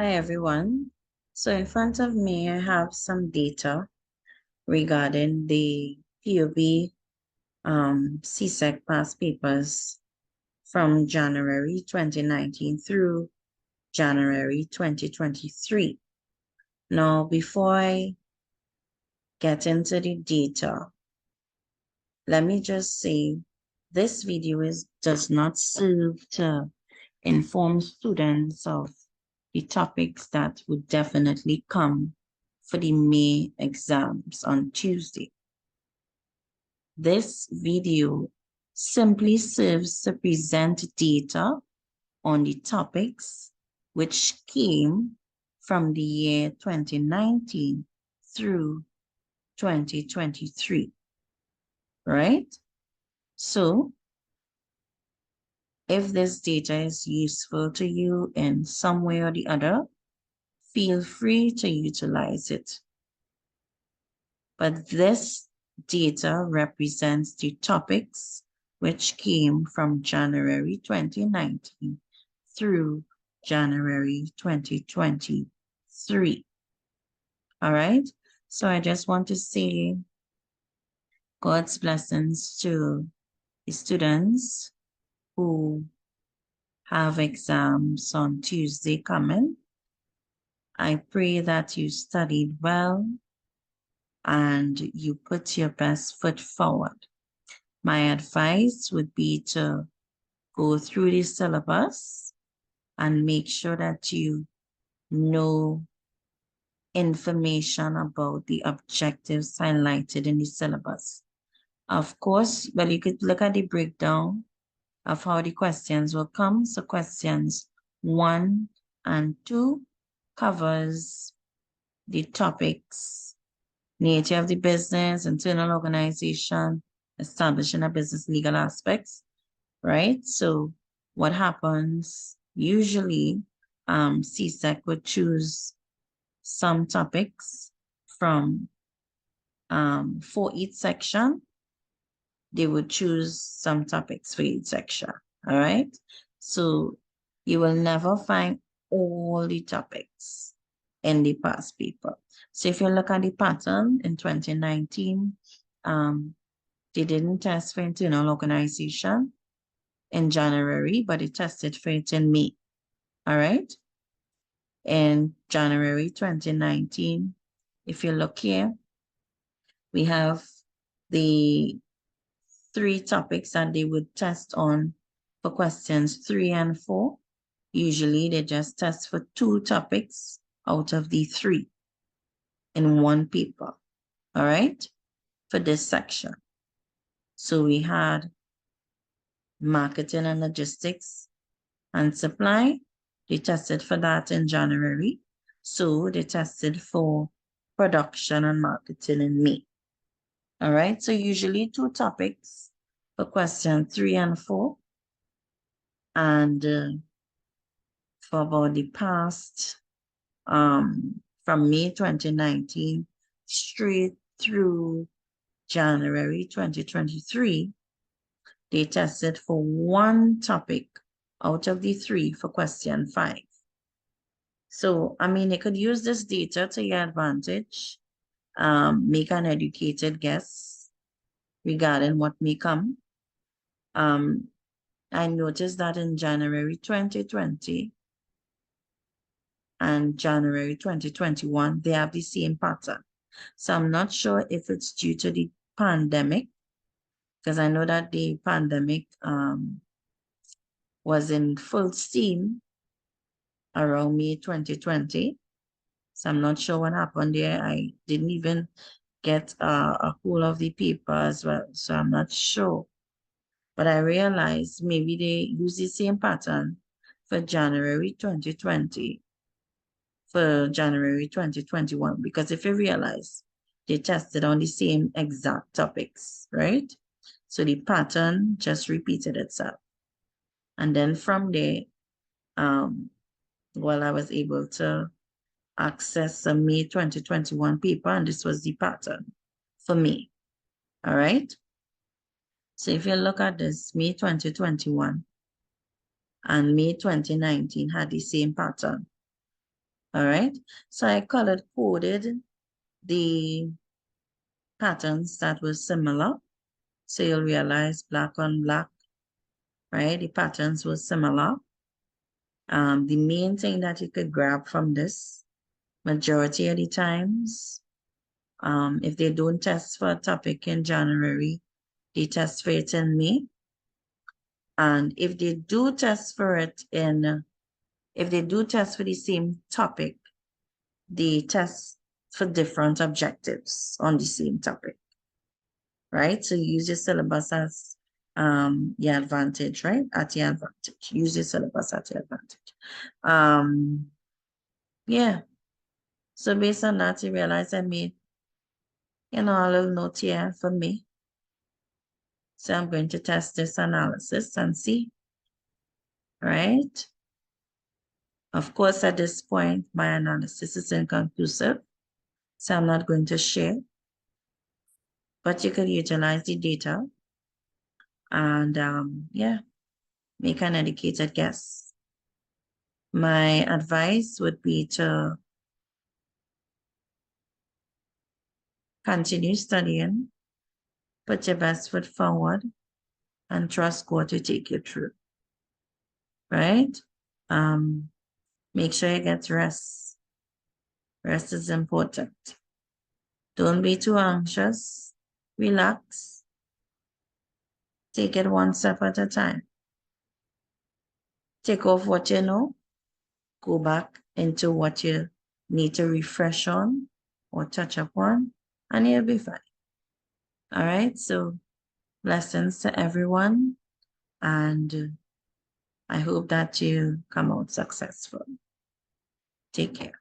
Hi everyone. So in front of me, I have some data regarding the POB CSEC past papers from January 2019 through January 2023. Now, before I get into the data, let me just say this video does not serve to inform students of the topics that would definitely come for the May exams on Tuesday. This video simply serves to present data on the topics which came from the year 2019 through 2023, right? So if this data is useful to you in some way or the other, feel free to utilize it. But this data represents the topics which came from January 2019 through January 2023. All right. So I just want to say God's blessings to the students who have exams on Tuesday coming. I pray that you studied well and you put your best foot forward. My advice would be to go through the syllabus and make sure that you know information about the objectives highlighted in the syllabus. Of course, well, you could look at the breakdown of how the questions will come. So questions 1 and 2 covers the topics: nature of the business, internal organization, establishing a business, legal aspects, right? So what happens usually, CSEC would choose some topics from for each section. They would choose some topics for each section. All right. So you will never find all the topics in the past paper. So if you look at the pattern in 2019, they didn't test for internal organization in January, but they tested for it in May. All right. In January 2019, if you look here, we have the 3 topics that they would test on for questions 3 and 4. Usually they just test for 2 topics out of the 3 in one paper. All right, for this section. So we had marketing and logistics and supply. They tested for that in January. So they tested for production and marketing in May. All right, so usually 2 topics for question 3 and 4. And for about the past, from May 2019 straight through January 2023, they tested for 1 topic out of the 3 for question 5. So, I mean, you could use this data to your advantage, make an educated guess regarding what may come. I noticed that in January 2020 and January 2021, they have the same pattern. So I'm not sure if it's due to the pandemic, because I know that the pandemic was in full steam around May 2020. So I'm not sure what happened there. I didn't even get a hold of the paper as well. So I'm not sure. But I realized maybe they use the same pattern for January 2020, for January 2021, because if you realize, they tested on the same exact topics, right? So the pattern just repeated itself. And then from there, well, I was able to access the May 2021 paper, and this was the pattern for me. All right. So if you look at this, May 2021 and May 2019 had the same pattern. All right. So I colored coded the patterns that were similar. So you'll realize black on black, right? The patterns were similar. The main thing that you could grab from this, majority of the times, if they don't test for a topic in January, they test for it in May. And if they do test for it if they do test for the same topic, they test for different objectives on the same topic, right? So use your syllabus as your advantage, right? At your advantage. Use your syllabus at your advantage. Yeah. So based on that, you realize I made, a little note here for me. So I'm going to test this analysis and see, right? Of course, at this point, my analysis is inconclusive, so I'm not going to share, but you could utilize the data and yeah, make an educated guess. My advice would be to continue studying, put your best foot forward, and trust God to take you through, right? Make sure you get rest. Rest is important. Don't be too anxious. Relax. Take it one step at a time. Take off what you know. Go back into what you need to refresh on or touch upon, and you'll be fine. All right. So blessings to everyone. And I hope that you come out successful. Take care.